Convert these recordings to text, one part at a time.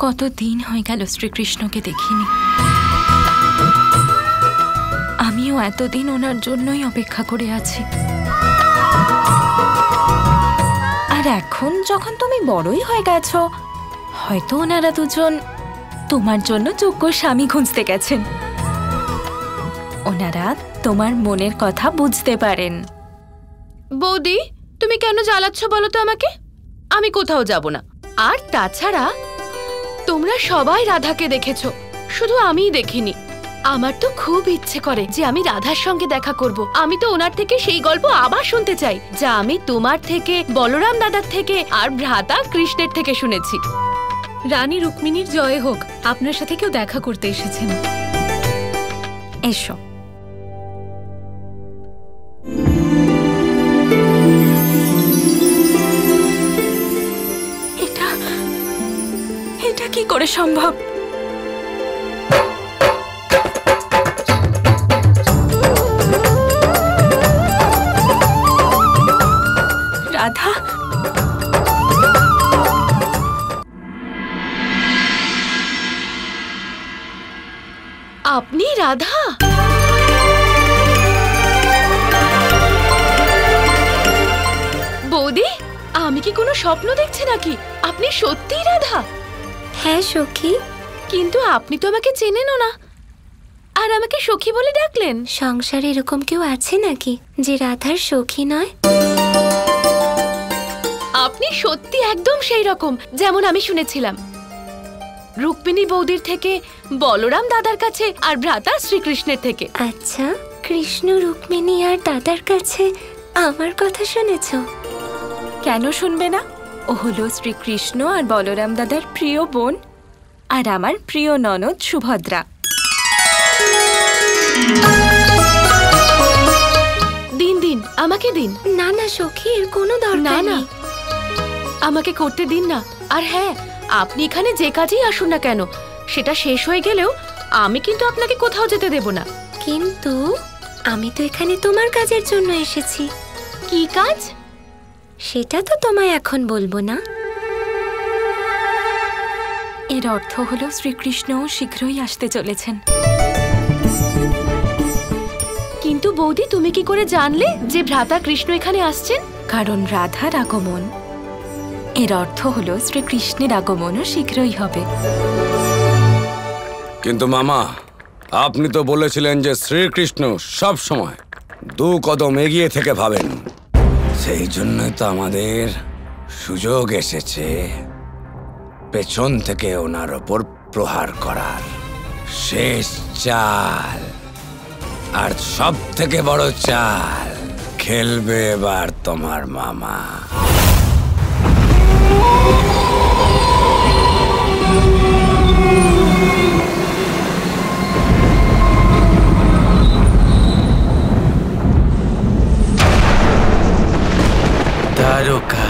কতদিন হয়ে গেল শ্রীকৃষ্ণকে দেখিনি। আমিও এতদিন ওনার জন্যই অপেক্ষা করে আছি। আর এখন যখন তুমি বড়ই হয়ে গেছো, হয়তো ওনারা দুজন তোমার জন্য যোগ্য স্বামী খুঁজতে গেছেন। ওনারা তোমার মনের কথা বুঝতে পারেন। বৌদি, তুমি কেন জ্বালাচ্ছ বলো তো আমাকে? আমি কোথাও যাব না। আর তাছাড়া তোমরা সবাই রাধাকে দেখেছো, শুধু আমিই দেখিনি। আমার তো খুব ইচ্ছে করে যে আমি রাধার সঙ্গে দেখা করব। আমি তো ওনার থেকে সেই গল্প আবার শুনতে চাই, যা আমি তোমার থেকে, বলরাম দাদার থেকে আর ভ্রাতা কৃষ্ণের থেকে শুনেছি। রানী রুক্মিণীর জয় হোক, আপনার সাথে কেউ দেখা করতে এসেছেন। এসো। এটা কি করে সম্ভব? রাধা, আপনি রাধা? বৌদি, আমি কি কোনো স্বপ্ন দেখছি নাকি? আপনি সত্যিই রাধা? হ্যাঁ সখী। কিন্তু আপনি তো আমাকে চেনেনও না, আর আমাকে সখী বলে ডাকলেন। সংসারে এরকম কেউ আছে নাকি যে রাধার সখী নয়? আপনি সত্যি একদম সেই রকম যেমন আমি শুনেছিলাম, রুক্মিণী বৌদির থেকে, বলরাম দাদার কাছে আর ভ্রাতা শ্রীকৃষ্ণের থেকে। আচ্ছা, কৃষ্ণ রুক্মিণী আর দাদার কাছে আমার কথা শুনেছ? কেন শুনবে না? ও হলো শ্রীকৃষ্ণ আর বলরাম দাদার প্রিয় বোন, আর আমার প্রিয় ননদ সুভদ্রা। দিন দিন, আমাকে দিন। না না সখী, এর কোনো দরকার নেই। আমাকে করতে দিন না। আর হ্যাঁ, আপনি এখানে যে কাজেই আসুন না কেন, সেটা শেষ হয়ে গেলেও আমি কিন্তু আপনাকে কোথাও যেতে দেব না। কিন্তু আমি তো এখানে তোমার কাজের জন্য এসেছি। কি কাজ? সেটা তো তোমায় এখন বলবো না। এর অর্থ হলো শ্রীকৃষ্ণ শীঘ্রই আসতে চলেছেন। কিন্তু বৌদি, তুমি কি করে জানলে যে ভ্রাতা কৃষ্ণ এখানে আসছেন? কারণ রাধার আগমন, এর অর্থ হলো শ্রীকৃষ্ণের আগমনও শীঘ্রই হবে। কিন্তু মামা, আপনি তো বলেছিলেন যে শ্রীকৃষ্ণ সব সময় 2 কদম এগিয়ে থেকে ভাবেন। সেই জন্যই তো আমাদের সুযোগ এসেছে পেছন থেকে ওনার ওপর প্রহার করার। শেষ চাল, আর সব থেকে বড় চাল খেলবে এবার তোমার মামা। দ্বারকা।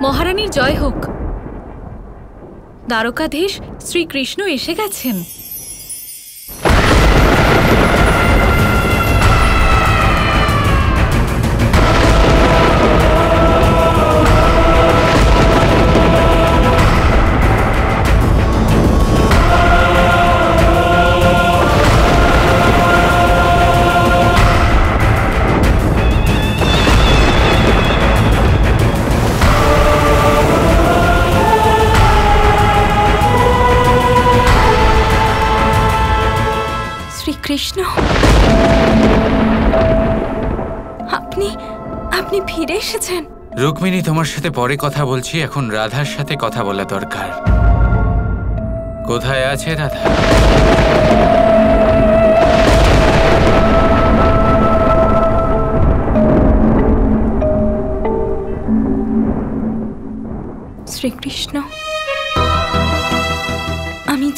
মহারানীর জয় হোক। দ্বারকাধীশ শ্রীকৃষ্ণ এসে গেছেন। কৃষ্ণ, আপনি ফিরে এসেছেন। রুক্মিণী, তোমার সাথে পরে কথা বলছি, এখন রাধার সাথে কথা বলা দরকার। কোথায় আছে রাধা? শ্রীকৃষ্ণ,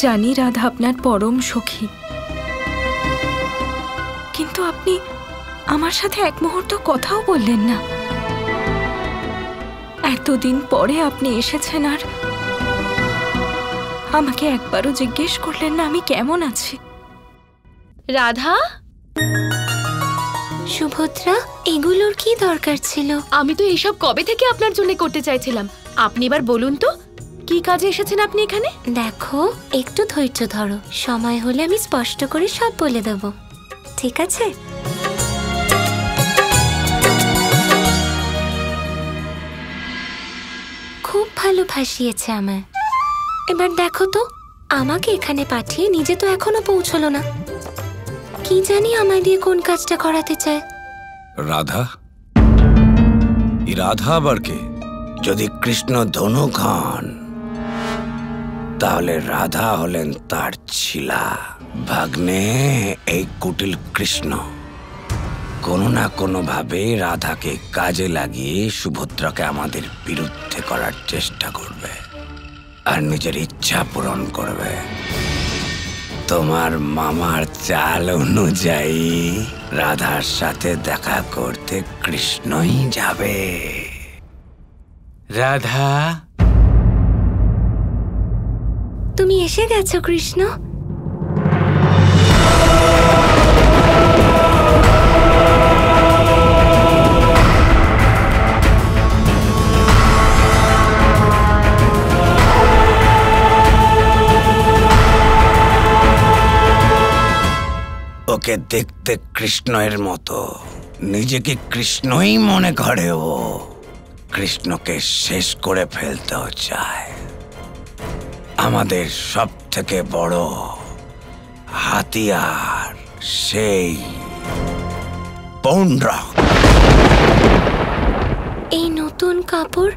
জানি রাধা আপনার পরম সখী, কিন্তু আপনি আমার সাথে এক মুহূর্ত কথাও বললেন না। এতদিন পরে আপনি এসেছেন আর আমাকে একবারও জিজ্ঞেস করলেন না আমি কেমন আছি। রাধা, সুভদ্রা, এগুলোর কি দরকার ছিল? আমি তো এইসব কবে থেকে আপনার জন্য করতে চাইছিলাম। আপনি এবার বলুন তো কি কাজে এসেছেন আপনি এখানে? দেখো, একটু ধৈর্য ধরো, সময় হলে আমি স্পষ্ট করে সব বলে দেব, ঠিক আছে? খুব ভালো ফাঁসিয়েছে আমায়। এবার দেখো তো, আমাকে এখানে পাঠিয়ে নিজে তো এখনো পৌঁছলো না। কি জানি আমায় দিয়ে কোন কাজটা করাতে চায়। রাধা? এই রাধা আবার কে? যদি কৃষ্ণ ধনুক হন তাহলে রাধা হলেন তার ছিলা ভাগ্নে, এই কুটিল কৃষ্ণ। কোনো না কোনো ভাবে রাধাকে কাজে লাগিয়ে সুভদ্রাকে আমাদের বিরুদ্ধে করার চেষ্টা করবে আর নিজের ইচ্ছা পূরণ করবে। তোমার মামার চাল অনুযায়ী রাধার সাথে দেখা করতে কৃষ্ণই যাবে। রাধা, তুমি এসে গেছো কৃষ্ণ। ওকে দেখতে কৃষ্ণের মতো, নিজেকে কৃষ্ণই মনে করে। ও কৃষ্ণকে শেষ করে ফেলতেও চায়। আমাদের সব থেকে বড় হাতিয়ার সেই পৌণ্ড্রক। এই নতুন কাপড়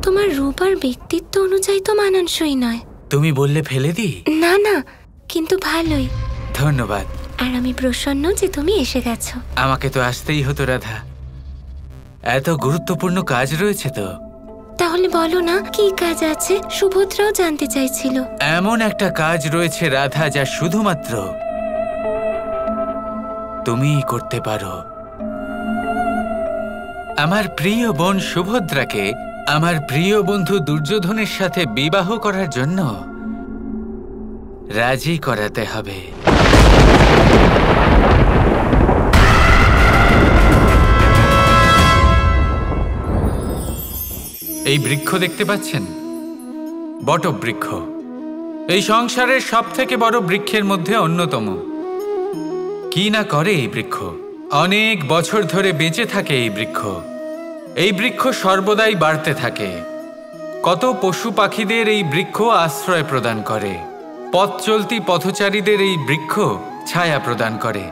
তোমার রূপ আর ব্যক্তিত্ব অনুযায়ী তো মানানসই নয়। তুমি বললে ফেলে দিই? না না, কিন্তু ভালোই। ধন্যবাদ। আর আমি প্রসন্ন যে তুমি এসে গেছো। আমাকে তো আসতেই হতো রাধা, এত গুরুত্বপূর্ণ কাজ রয়েছে তো। তাহলে বলো না কি কাজ আছে? সুভদ্রাও জানতে চাইছিল। এমন একটা কাজ রয়েছে রাধা, যা শুধুমাত্র তুমিই করতে পারো। আমার প্রিয় বোন সুভদ্রাকে আমার প্রিয় বন্ধু দুর্যোধনের সাথে বিবাহ করার জন্য রাজি করাতে হবে। এই বৃক্ষ দেখতে পাচ্ছেন? বটবৃক্ষ। এই সংসারের সব থেকে বড় বৃক্ষের মধ্যে অন্যতম। কি না করে এই বৃক্ষ? অনেক বছর ধরে বেঁচে থাকে এই বৃক্ষ। এই বৃক্ষ সর্বদাই বাড়তে থাকে। কত পশু পাখিদের এই বৃক্ষ আশ্রয় প্রদান করে। পথ চলতি পথচারীদের এই বৃক্ষ ছায়া প্রদান করে,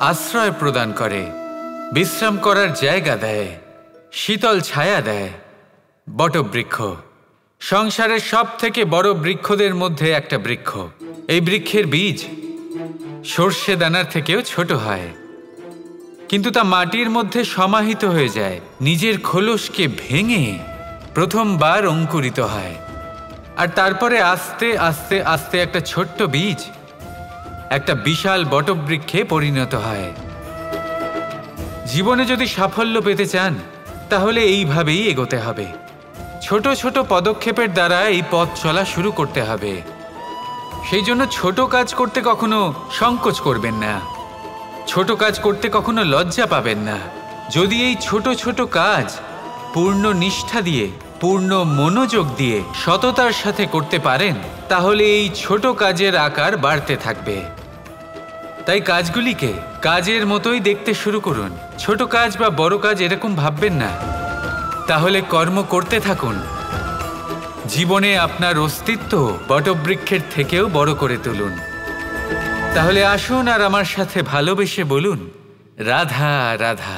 আশ্রয় প্রদান করে, বিশ্রাম করার জায়গা দেয়, শীতল ছায়া দেয়। বটবৃক্ষ সংসারের সব থেকে বড় বৃক্ষদের মধ্যে একটা বৃক্ষ। এই বৃক্ষের বীজ সর্ষে দানার থেকেও ছোট হয়, কিন্তু তা মাটির মধ্যে সমাহিত হয়ে যায়, নিজের খোলসকে ভেঙে প্রথমবার অঙ্কুরিত হয়। আর তারপরে আস্তে আস্তে আস্তে একটা ছোট্ট বীজ একটা বিশাল বটবৃক্ষে পরিণত হয়। জীবনে যদি সাফল্য পেতে চান তাহলে এইভাবেই এগোতে হবে। ছোট ছোট পদক্ষেপের দ্বারা এই পথ চলা শুরু করতে হবে। সেই জন্য ছোট কাজ করতে কখনো সংকোচ করবেন না, ছোট কাজ করতে কখনো লজ্জা পাবেন না। যদি এই ছোট ছোট কাজ পূর্ণ নিষ্ঠা দিয়ে, পূর্ণ মনোযোগ দিয়ে, সততার সাথে করতে পারেন, তাহলে এই ছোট কাজের আকার বাড়তে থাকবে। তাই কাজগুলিকে কাজের মতোই দেখতে শুরু করুন। ছোট কাজ বা বড় কাজ এরকম ভাববেন না। তাহলে কর্ম করতে থাকুন। জীবনে আপনার অস্তিত্ব বটবৃক্ষের থেকেও বড় করে তুলুন। তাহলে আসুন আর আমার সাথে ভালোবেসে বলুন, রাধা রাধা।